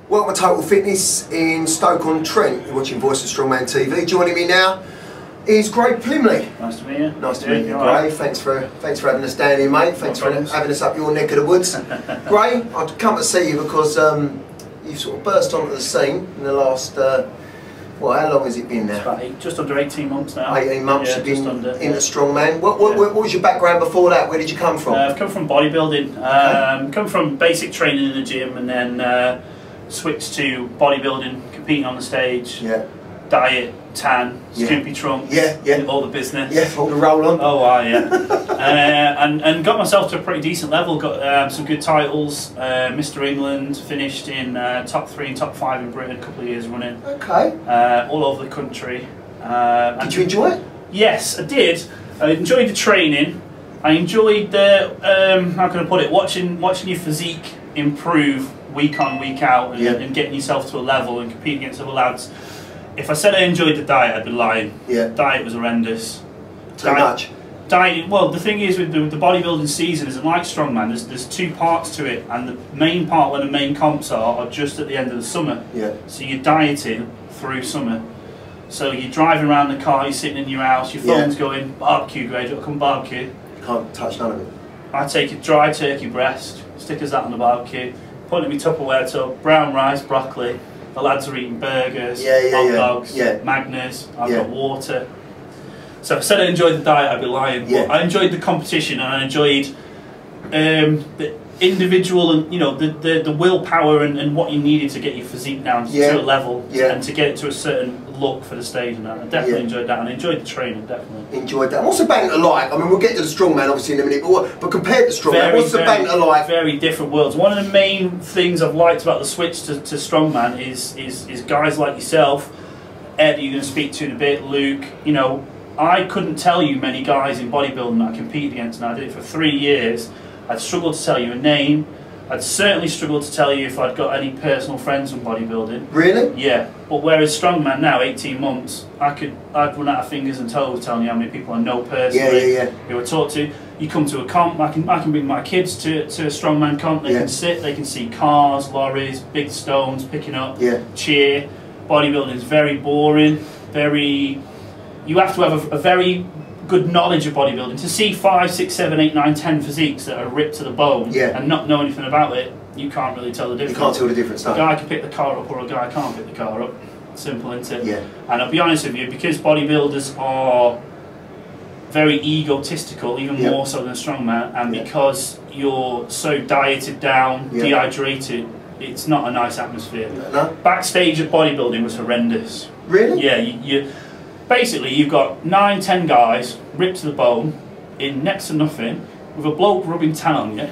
Welcome to Total Fitness in Stoke-on-Trent. You're watching Voice of Strongman TV. Joining me now is Greg Plimbley. Nice to meet you. Nice to meet you, Gray. Thanks for having us down here, mate. Thanks for having us up your neck of the woods. Gray, I've come to see you because you've sort of burst onto the scene in the last, well, how long has it been now? It's about just under 18 months now. 18 months yeah, you've been in the strongman. What was your background before that? Where did you come from? I've come from bodybuilding. Okay. Come from basic training in the gym and then switched to bodybuilding, competing on the stage. Yeah. Diet, tan, scoopy trunks, all the business. Yeah, all the roll on. Oh, wow, yeah. and got myself to a pretty decent level, got some good titles. Mr. England, finished in top 3 and top 5 in Britain a couple of years running. Okay. All over the country. Did you enjoy it? Yes, I did. I enjoyed the training. I enjoyed the, how can I put it, watching your physique improve week on, week out, and getting yourself to a level and competing against other lads. If I said I enjoyed the diet, I'd be lying. Yeah. Diet was horrendous. Too much? Diet, well, the thing is with the bodybuilding season is like strongman, there's two parts to it, and the main part when the main comps are just at the end of the summer. Yeah. So you're dieting through summer. So you're driving around the car, you're sitting in your house, your phone's going, barbecue, Greg, come barbecue. You can't touch none of it. I take a dry turkey breast, stick us that on the barbecue, put it in my Tupperware tub, brown rice, broccoli. The lads are eating burgers, hot dogs, Magners, I've got water. So if I said I enjoyed the diet, I'd be lying. But I enjoyed the competition and I enjoyed the individual and the willpower and what you needed to get your physique down to a level and to get it to a certain look for the stage and that. I definitely enjoyed that, and I enjoyed the training, definitely. Enjoyed that. And what's the banter like? I mean, we'll get to the strongman obviously in a minute, but compared to strongman, what's the banter like? Very different worlds. One of the main things I've liked about the switch to strongman is guys like yourself, Ed, you're going to speak to in a bit, Luke. You know, I couldn't tell you many guys in bodybuilding that I competed against, and I did it for 3 years. I'd struggle to tell you a name. I'd certainly struggle to tell you if I'd got any personal friends from bodybuilding. Really? Yeah. But whereas strongman now, 18 months, I'd run out of fingers and toes telling you how many people I know personally. Who I talk to. You come to a comp, I can bring my kids to a strongman comp. They can sit, they can see cars, lorries, big stones picking up, cheer. Bodybuilding is very boring. You have to have a very good knowledge of bodybuilding to see 5, 6, 7, 8, 9, 10 physiques that are ripped to the bone and not know anything about it. You can't really tell the difference. You can't tell the difference. A guy can pick the car up or a guy can't pick the car up. Simple, isn't it? Yeah. And I'll be honest with you, because bodybuilders are very egotistical, even more so than strongman, and because you're so dieted down, dehydrated, it's not a nice atmosphere. No? Backstage at bodybuilding was horrendous. Really? Yeah. Basically, you've got 9, 10 guys ripped to the bone in next to nothing with a bloke rubbing tan on you.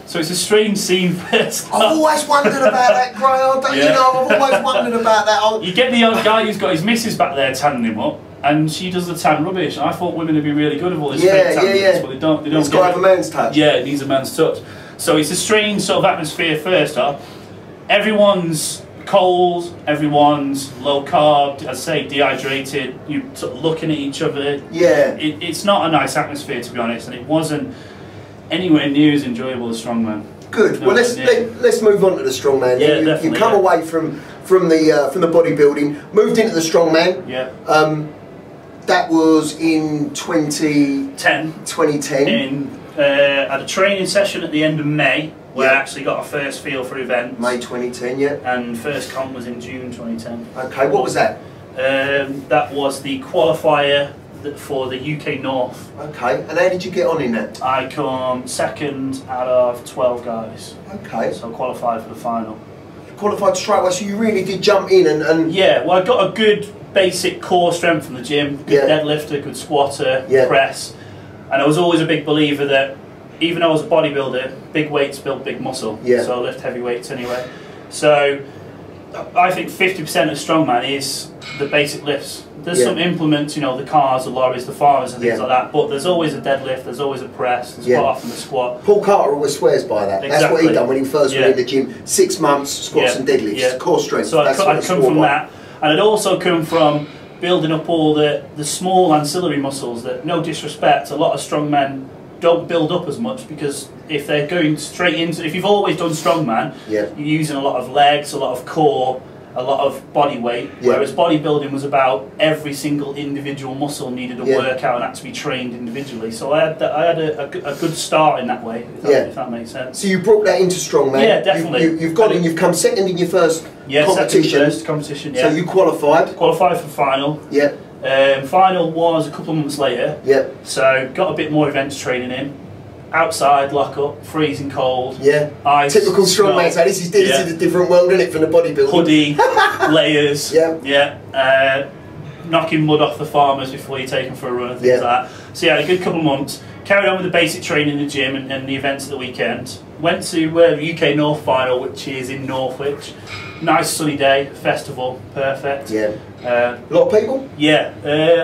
So it's a strange scene first. I've always wondered about that, Gray. You know, I've always wondered about that. You get the old guy who's got his missus back there tanning him up, and she does the tan rubbish. I thought women would be really good with all this fake tan, but they don't. It's got to have a man's touch. Yeah, it needs a man's touch. So it's a strange sort of atmosphere first off. Everyone's cold, everyone's low carb, as I say, dehydrated, you're sort of looking at each other. Yeah. It's not a nice atmosphere, to be honest, and it wasn't anywhere near as enjoyable as strongman. Good. Well, let's move on to the strongman. Yeah, definitely. You come away from the bodybuilding, moved into the strongman. Yeah. That was in 2010. 2010. Had a training session at the end of May. We actually got our first feel for events. May 2010, and first comp was in June 2010. Okay, what was that? That was the qualifier for the UK North. Okay, and how did you get on in that? I come second out of 12 guys. Okay. So I qualified for the final. You qualified straight away, so you really did jump in and... Yeah, well I got a good basic core strength from the gym. Good deadlifter, good squatter, press. And I was always a big believer that even though I was a bodybuilder, big weights build big muscle. Yeah. So I lift heavy weights anyway. So I think 50% of strongman is the basic lifts. There's some implements, you know, the cars, the lorries, the farmers and things like that, but there's always a deadlift, there's always a press, there's quite often a squat. Paul Carter always swears by that. Exactly. That's what he done when he first went in the gym. 6 months, squats and deadlifts, core strength. So I'd come from that, and I'd also come from building up all the small ancillary muscles that, no disrespect, a lot of strong men don't build up as much, because if they're going straight into, if you've always done strongman, yeah, you're using a lot of legs, a lot of core, a lot of body weight, yeah, whereas bodybuilding was about every single individual muscle needed a yeah, workout and had to be trained individually. So I had a good start in that way, if that makes sense. So you brought that into strongman. Yeah, definitely. You've gone and you've come second in your first competition. First competition. Yeah. So you qualified. Qualified for the final. Yeah. Final was a couple of months later. Yeah. So got a bit more events training in. Outside, lock up, freezing cold. Yeah. Ice. Typical strongman. So this is a different world, isn't it, from the bodybuilding? Hoodie, layers. Yeah. Yeah. Knocking mud off the farmers before you take them for a run and things like that. So yeah, a good couple of months. Carried on with the basic training in the gym and the events at the weekend. Went to the UK North Final, which is in Northwich. Nice sunny day, festival, perfect. Yeah. A lot of people? Yeah.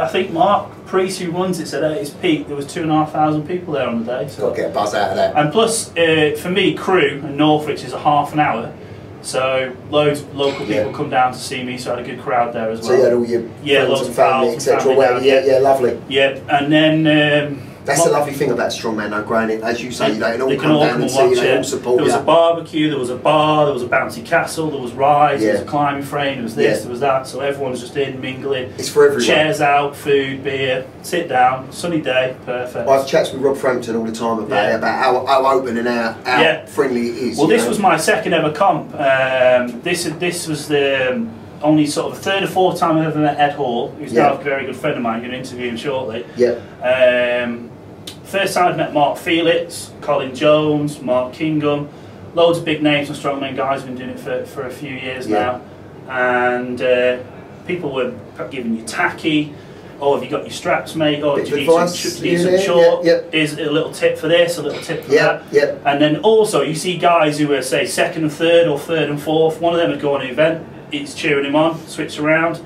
I think Mark Priest, who runs it, said at its peak there was 2,500 people there on the day. So. Got to get a buzz out of that. And plus, for me, Crewe and Northwich is a half an hour. So loads of local people come down to see me, so I had a good crowd there as well. So you had all your friends and family, etc. Yeah, lovely. Yeah, and then... that's the lovely thing about strongman, though, Graham. As you say, they can all come down and see you, they all support you. There was a barbecue, there was a bar, there was a bouncy castle, there was rides, there was a climbing frame, there was this, there was that. So everyone's just in, mingling. It's for everyone. Chairs out, food, beer, sit down, sunny day, perfect. I have chats with Rob Frampton all the time about how open and how friendly it is. Well, this was my second ever comp. This was the only sort of third or fourth time I've ever met Ed Hall, who's now a very good friend of mine. You're going to interview him shortly. Yeah. First time I've met Mark Felix, Colin Jones, Mark Kingham, loads of big names and strongman guys. Been doing it for a few years now, and people were giving you tacky. Oh, have you got your straps, mate? Oh, do you need some short? Is a little tip for this, a little tip for that. And then also you see guys who are, say, second and third or third and fourth. One of them would go on an event, he's cheering him on, switch around,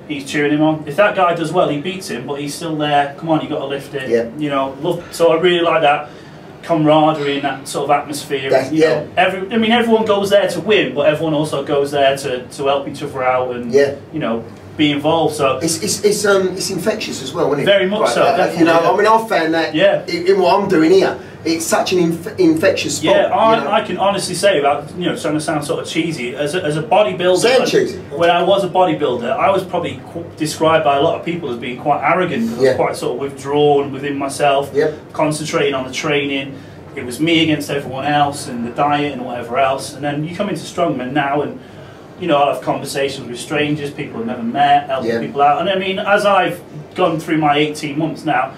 he's cheering him on. If that guy does well, he beats him, but he's still there. Come on, you got to lift it. You know, so I really like that camaraderie and that sort of atmosphere. You know, everyone goes there to win, but everyone also goes there to help each other out and you know, be involved. So it's infectious as well, isn't it? Very much so. You know, I mean, I've found that in what I'm doing here. It's such an infectious sport. Yeah, I can honestly say, about, you know, trying to sound sort of cheesy, as a bodybuilder, when I was a bodybuilder, I was probably described by a lot of people as being quite arrogant, because I was quite sort of withdrawn within myself, concentrating on the training. It was me against everyone else, and the diet and whatever else. And then you come into strongman now, and you know, I have conversations with strangers, people I've never met, helping people out. And I mean, as I've gone through my 18 months now,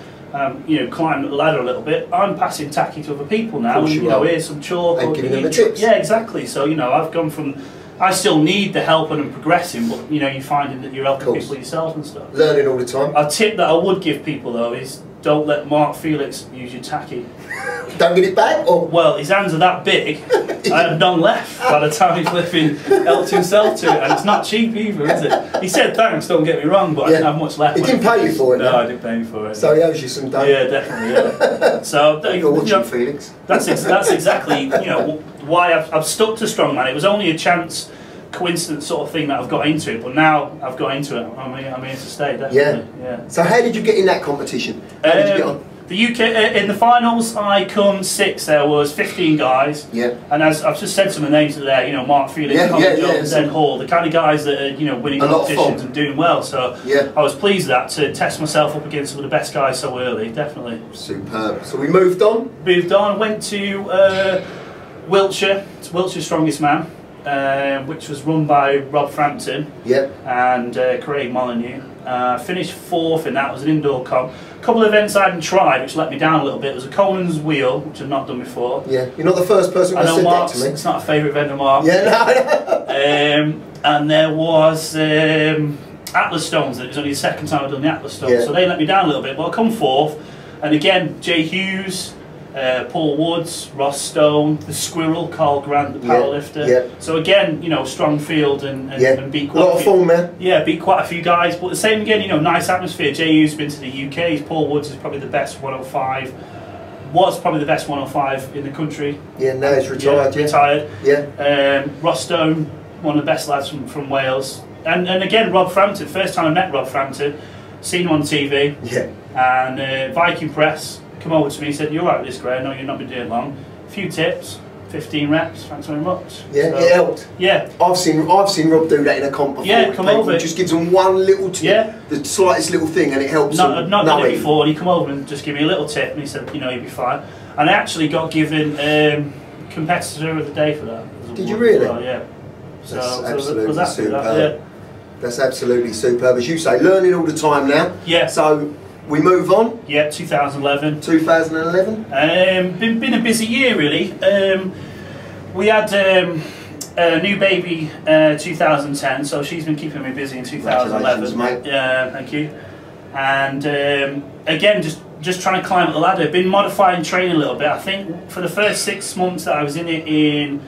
you know, climbed the ladder a little bit, I'm passing tacky to other people now. And, you know, here's some chalk. And giving them the tips. Yeah, exactly. So, you know, I've gone from, I still need the help and I'm progressing, but, you know, you're finding that you're helping people yourself and stuff. Learning all the time. A tip that I would give people, though, is don't let Mark Felix use your tacky. Don't get it back? Or? Well, his hands are that big, I had none left by the time he flipping helped himself to it, and it's not cheap either, is it? He said thanks, don't get me wrong, but I didn't have much left. He didn't pay you for it? No, I didn't pay me for it. So he owes you some dough? Yeah, definitely, So, you're watching, Felix. That's exactly, you know, why I've stuck to strongman. It was only a chance, coincidence sort of thing that I've got into it, but now I've got into it, I'm here to stay, definitely. Yeah. So how did you get in that competition? How did you get on? The UK, in the finals, I come sixth. There was 15 guys. And as I've just said some of the names there, you know, Mark Felix, Colin Jones, Ed Hall, the kind of guys that are, you know, winning competitions and doing well. So I was pleased with that, to test myself up against some of the best guys so early, definitely. Superb. So we moved on? Moved on, went to Wiltshire, it's Wiltshire's Strongest Man, which was run by Rob Frampton and Craig Molyneux. Finished fourth in that. It was an indoor comp. A couple of events I hadn't tried, which let me down a little bit. It was a Conan's Wheel, which I'd not done before. Yeah, you're not the first person who said that to me. It's not a favourite event of Mark. Yeah, no. And there was Atlas Stones. It was only the second time I'd done the Atlas Stones, so they let me down a little bit. But I come fourth, and again, Jay Hughes, Paul Woods, Ross Stone, the Squirrel, Carl Grant, the powerlifter. So again, you know, strong field and beat quite a lot of form, man. Yeah, beat quite a few guys. But the same again, you know, nice atmosphere. Jay Hughes has been to the UK. Paul Woods is probably the best 105. Was probably the best 105 in the country. Yeah, now he's retired. Retired. Ross Stone, one of the best lads from Wales. And again, Rob Frampton. First time I met Rob Frampton, seen him on TV. And Viking Press. come over to me and said, "You're right with this, Gray. I know you've not been doing it long. A few tips, 15 reps. Thanks very much." Yeah, so, it helped. Yeah. I've seen Rob do that in a comp before. Yeah, come over. Just gives them one little tip, yeah. the slightest little thing, and it helps them. I've not done it before, and he come over and just give me a little tip, and he said, "You know, you'll be fine." And I actually got given competitor of the day for that. Did you really? Well, yeah. So, absolutely was superb. That, yeah. That's absolutely superb. As you say, learning all the time now. Yeah. So we move on. Yeah, 2011. 2011. Been a busy year really. We had a new baby 2010, so she's been keeping me busy in 2011. Mate. Yeah, thank you. And again, just trying to climb up the ladder. Been modifying training a little bit. I think for the first 6 months that I was in it in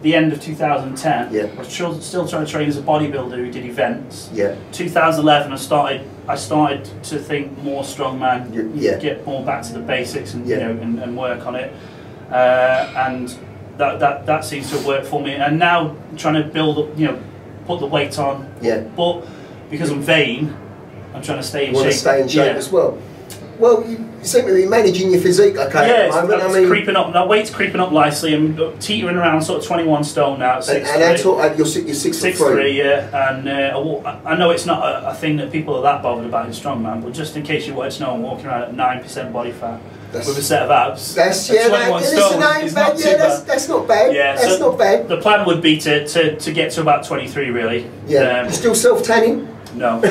the end of 2010, yeah. I was still trying to train as a bodybuilder who did events. Yeah. 2011, I started to think more strongman, yeah. get more back to the basics, and yeah. you know, and work on it. And that seems to have worked for me. And now trying to build up, you know, put the weight on. Yeah. But because I'm vain, I'm trying to stay in shape. Want to stay in shape yeah. as well. Well, you seem to be managing your physique okay yeah, at the moment. it's creeping up. That weight's creeping up nicely. I'm teetering around sort of 21 stone now. At and that's what you're 6'3". Yeah. And I know it's not a thing that people are that bothered about in strongman, but just in case you wanted to know, I'm walking around at 9% body fat with a set of abs. That's yeah, that's not bad. Yeah, that's so not bad. The plan would be to get to about 23 really. Yeah. You're still self-tanning? No.